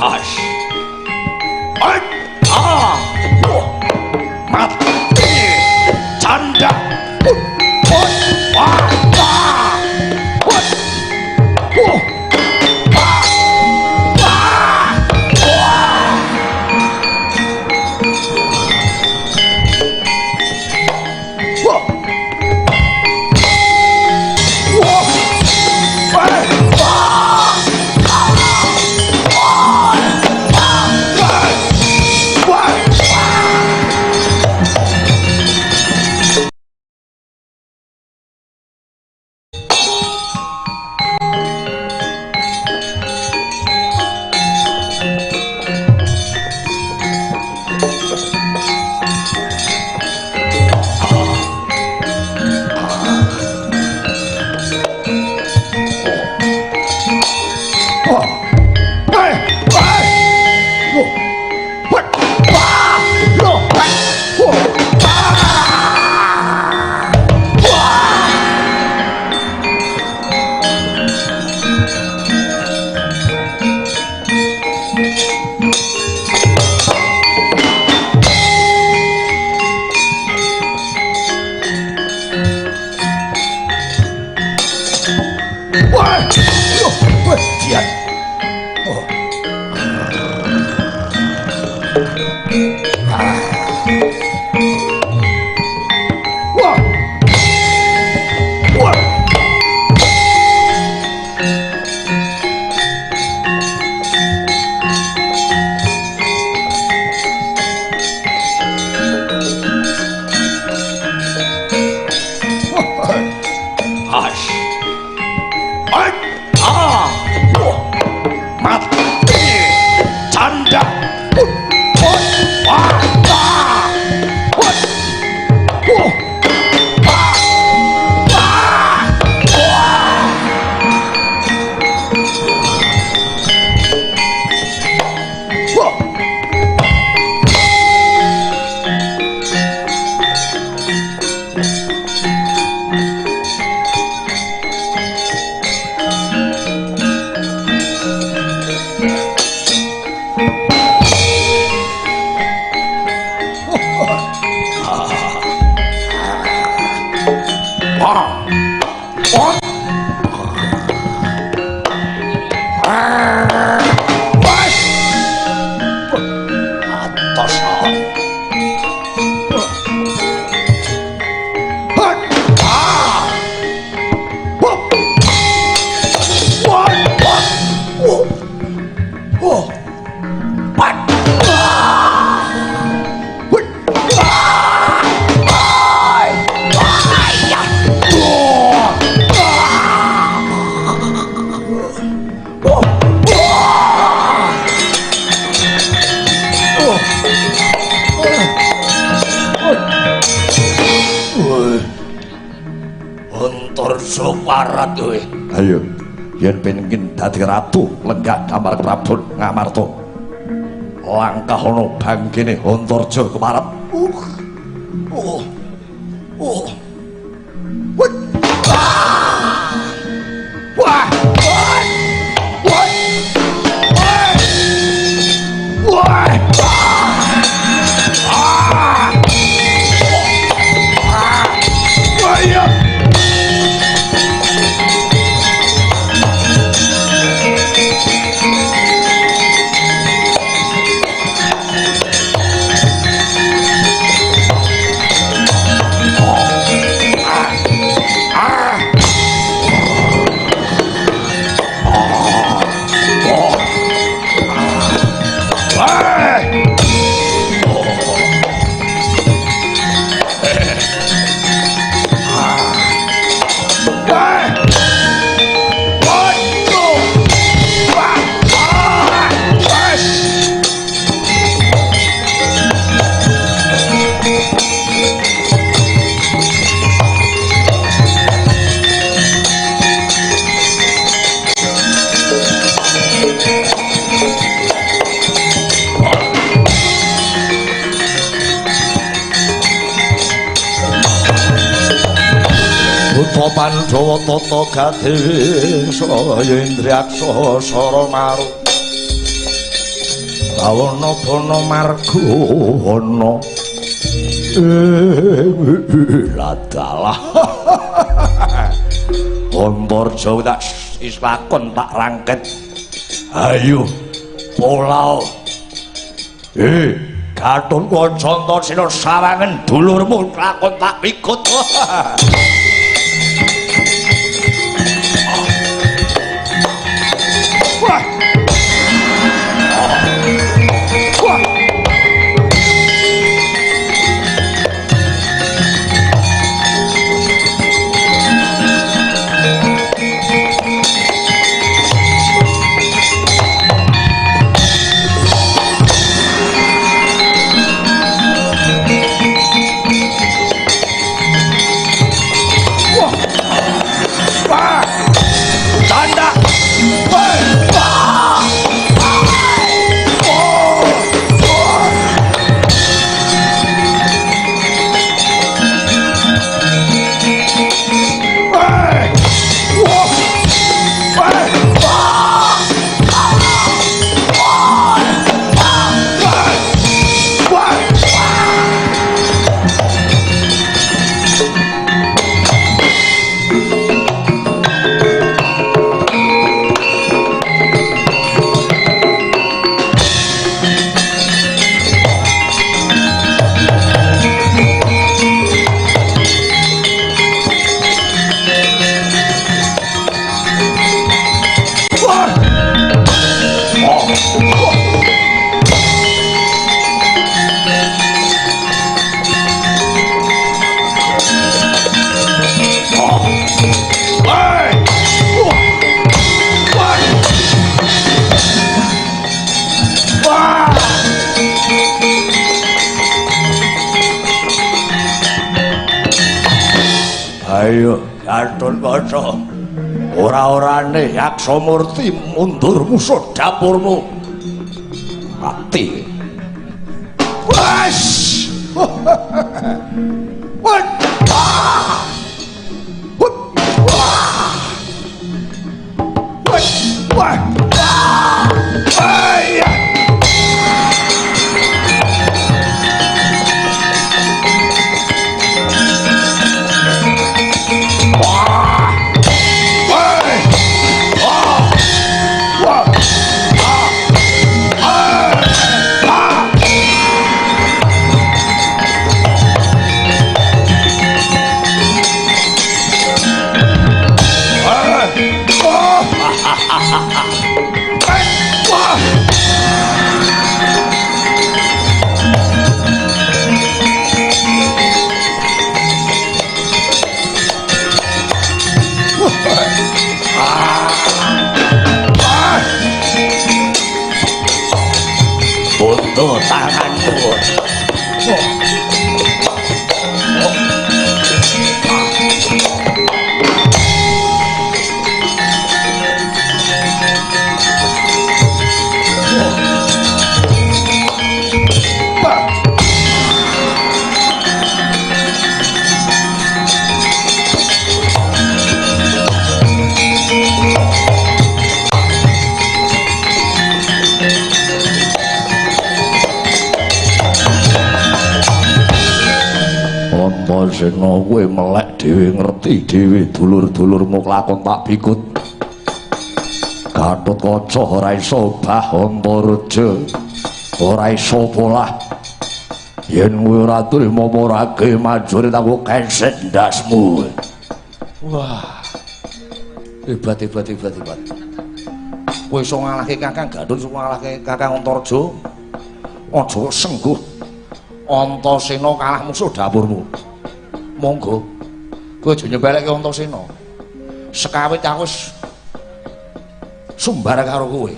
Ash. Mati. Canda. Ayo, yen pengin dadi ratu lenggah kamar Prabu Ngamarta. Langkah ana bangkene Antarja kemarep. Pandhawa tata gading saya Indriaksa Sara Maru Bawana Bana Margana ladalah Antarja tak islakon tak rangket ayo pola Gatot Kaca Antasena sawangen dulurmu lakon tak pikut ayo Gatot Kaca ora-orane Yaksamurti mundur musuh dapurmu mati wes Butuh tanganmu Antasena kowe melek dhewe ngerti dhewe dulur-dulurmu kelakon tak pikut Gatot Kaca ora iso bah Antaraja ora iso polah yen kowe ora trima marake majure tak kesek ndasmu wah hebat kowe iso ngalahke Kakang Gatot iso ngalahke Kakang Antaraja aja sengguh Antasena kalah musuh dapurmu monggo kowe aja nyembeleke Antasena sekawit aku sumbar karo kowe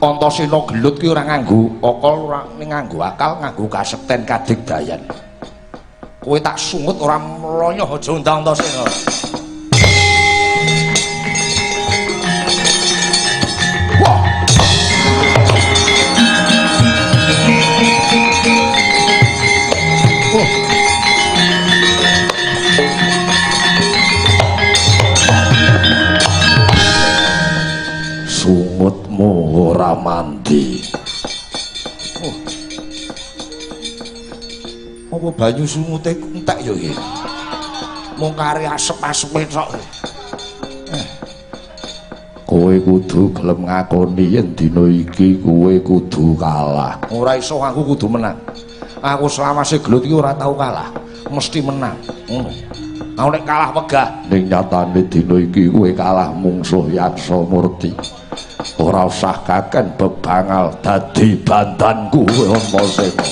Antasena gelut ki ora nganggo akal ora nganggo akal nganggo kasekten kadigdayan kowe tak sungut ora mlonyoh aja undang Antasena sungutmu ora mandi Apa banyu sumute entek ya iki? Mung kari asep-asepe tok. Kowe kudu gelem ngakoni yen dina iki kowe kudu kalah. Ora iso aku kudu menang. Aku selawase gelut iki ora tau kalah, mesti menang. Ngono. Aku nek kalah wegah, ning nyatane dina iki kowe kalah mungsuh Yaksa Murti. Ora usah kaken bebangal dadi bandanku kowe Antasena.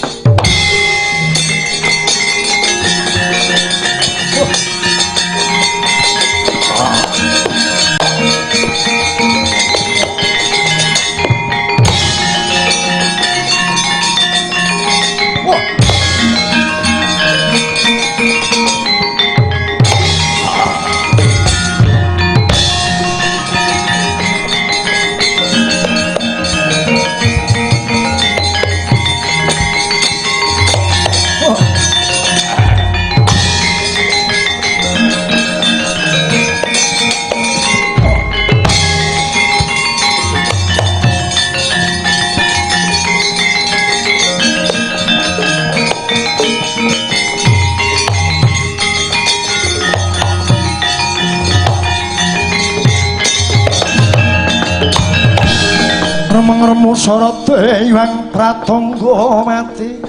Remeng-remu sorate iwang pratangga mati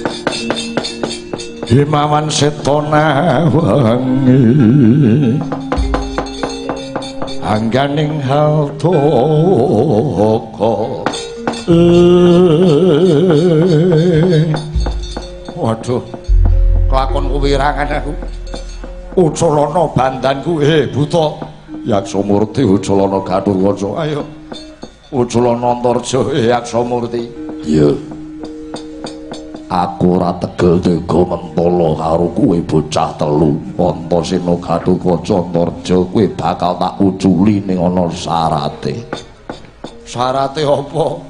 himawan setona wangi angganing haltoko waduh kelakon kuwirangan aku Uculana bandanku buta Yaksa Murti Uculana Gathurwaca ayo Uculana Antarja Yaksa Murti. Iya. Aku ora tegel tega mentala karo kowe bocah telu. Antasena Gathurwaca Antarja kowe bakal tak uculi ning ana syarate. Syarate apa?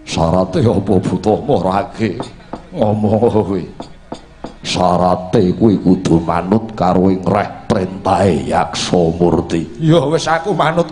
Syarate apa buta morake? Ngomong kowe. Syarate kowe kudu manut karo ing reh perintahe Yaksa Murti. Ya wis aku manut.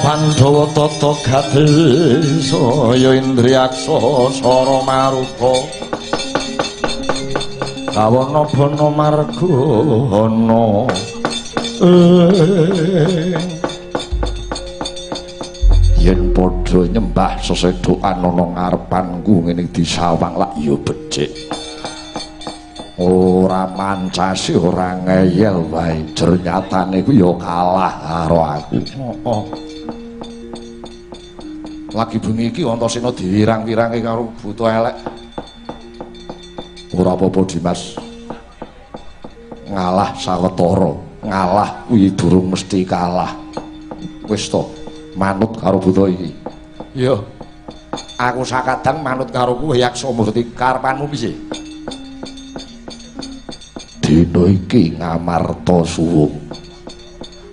Pandhawa tata gati saya Indriyaksa Sara Maruta kawana bana margana yen padha nyembah sesedokan ana ngarepanku ngene disawang lak ya becik ora mancasi ora ngeyel wae ternyatane ku ya kalah karo aku. Lagi bengi iki Antasena diwirang-wirange karo buta elek. Ora apa-apa Dimas. Ngalah sawetara, ngalah kuwi durung mesti kalah. Wis to, manut karo buta iki. Iya. Aku sakadang manut karo kowe Yaksa Murti. Karepanmu piye? Dina iki ngamarta suwung.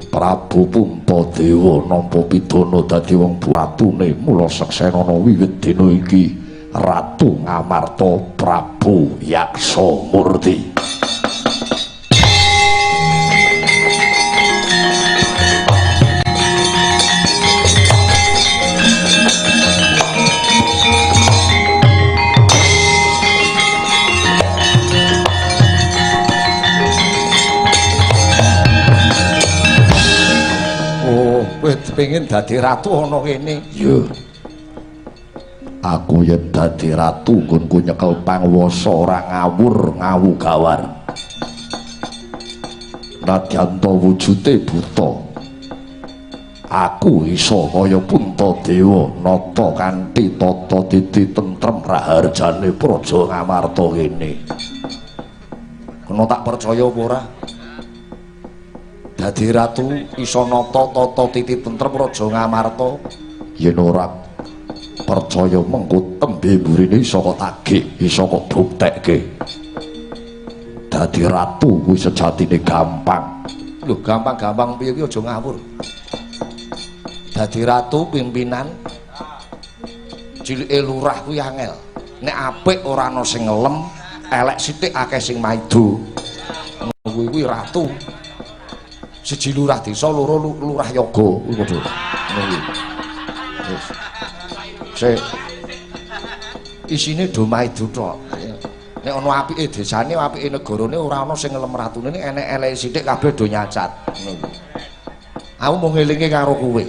Prabu Puntadewa nampa pidana dadi wong ratune mula seksenana wiwit dina iki Ratu Ngamarta Prabu Yaksa Murti. Kowe pengen dadi ratu ana kene. Iya. Aku yen dadi ratu nggonku nyekel pangwasa ora ngawur ngawu gawar. Nadyan to wujude buta. Aku iso kaya Puntadewa nata kanthi tata titi tentrem raharjane praja Ngamarta kene. Kena tak percaya apa ora? Dadi ratu iso nata tata titi tentrem praja Ngamarta. Yen ora percaya mengko tembe mburine iso kok tagih, iso kok buktekke. Dadi ratu kuwi sejatine gampang. Lho gampang-gampang piye kuwi aja ngawur. Dadi ratu pimpinan cilike lurah kuwi angel. Nek apik ora ana sing ngelem, elek sithik akeh sing maido. Kuwi ratu. Siji lurah desa, loro lurah yoga kuwi padha. Ngono kuwi. Sik isine do maido tok. Nek ana apike desane, apike negarane ora ana sing ngelem ratune, nek enek eleke sithik kabeh do nyacat. Ngono. Aku mau ngelinge karo kowe.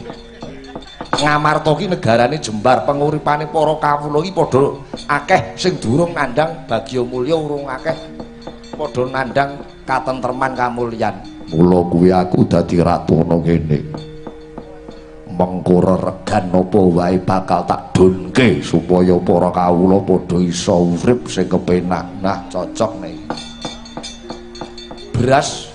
Ngamarta ki negarane jembar, penguripane para kawula iki padha akeh sing durung nandhang bagya mulya, urung akeh padha nandhang katentreman kamulyan. Mula kuwi aku dadi ratu ana kene. Mengko regan apa wae bakal tak donke supaya para kawula padha iso urip sing kepenak. Nah, cocok nih. Beras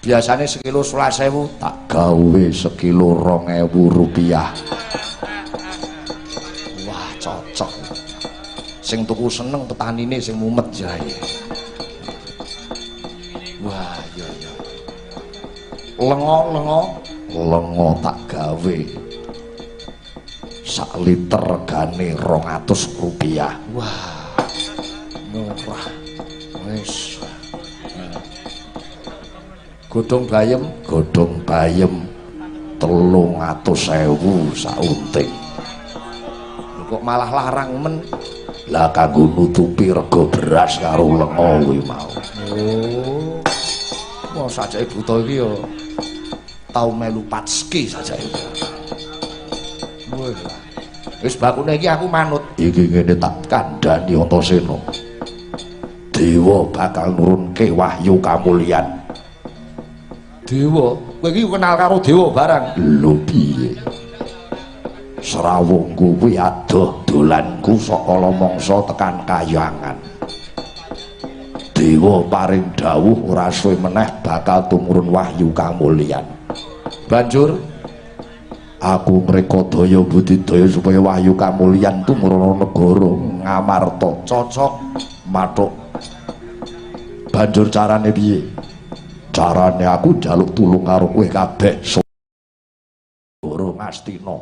biasanya sekilo 11.000, tak gawe sekilo 2.000 rupiah. Wah cocok. Sing tuku seneng petanine sing mumet jae. Wah iya iya. Lengo tak gawe sak liter regane 200 rupiah. Wah murah. Wis godhong bayem 300.000 saunting. Kok malah larang men. Lah kanggo nutupi rega beras karo lenga kuwi mau. Oh. Wah sajake buta iki ya tau melu patski sajake. Wah. Wis bakune iki aku manut. Iki ngene tak kandhani Antasena. Dewa bakal nurunke wahyu kamulyan. Dewa, kowe iki kenal karo dewa barang. Lho piye? Srawungku kuwi adoh dolanku saka mangsa tekan Kahyangan. Dewa paring dawuh ora suwe meneh bakal tumurun wahyu kamulyan. Banjur aku mrekodaya budidaya supaya wahyu kamulyan tumurun negara Ngamarta. Cocok, mathuk. Banjur carane piye? Carane aku njaluk tulung karo kowe kabeh Segara Ngastina.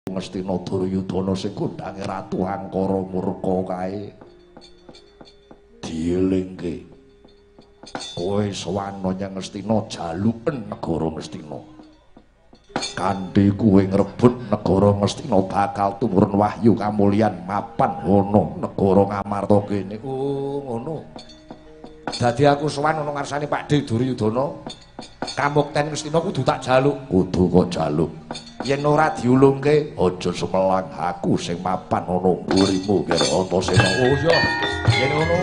Ngastina Duryudana sing kondhange Ratu Angkara murka kae dielingke. Kowe sowan nyang Ngastina jaluken negara Ngastina. Kanthi kuwe ngrebut negara Ngastina bakal tumurun wahyu kamulyan mapan ngono negara Ngamarta kene. Oh ngono. Dadi aku sowan ana ngarsane Pakde Duryudana. Kamukten Ngastina kudu tak jaluk. Kudu kok jaluk. Yen ora diulungke aja semelang aku sing mapan ana mburimu karo Antasena. Oh iya. Yen ngono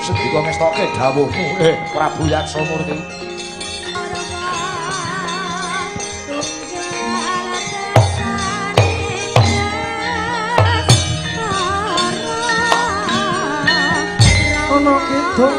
sendika ngestoke dawuhmu Prabu Yaksamurti. Ono kidung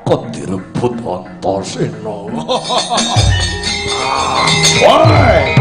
kok direbut Antasena. Woi,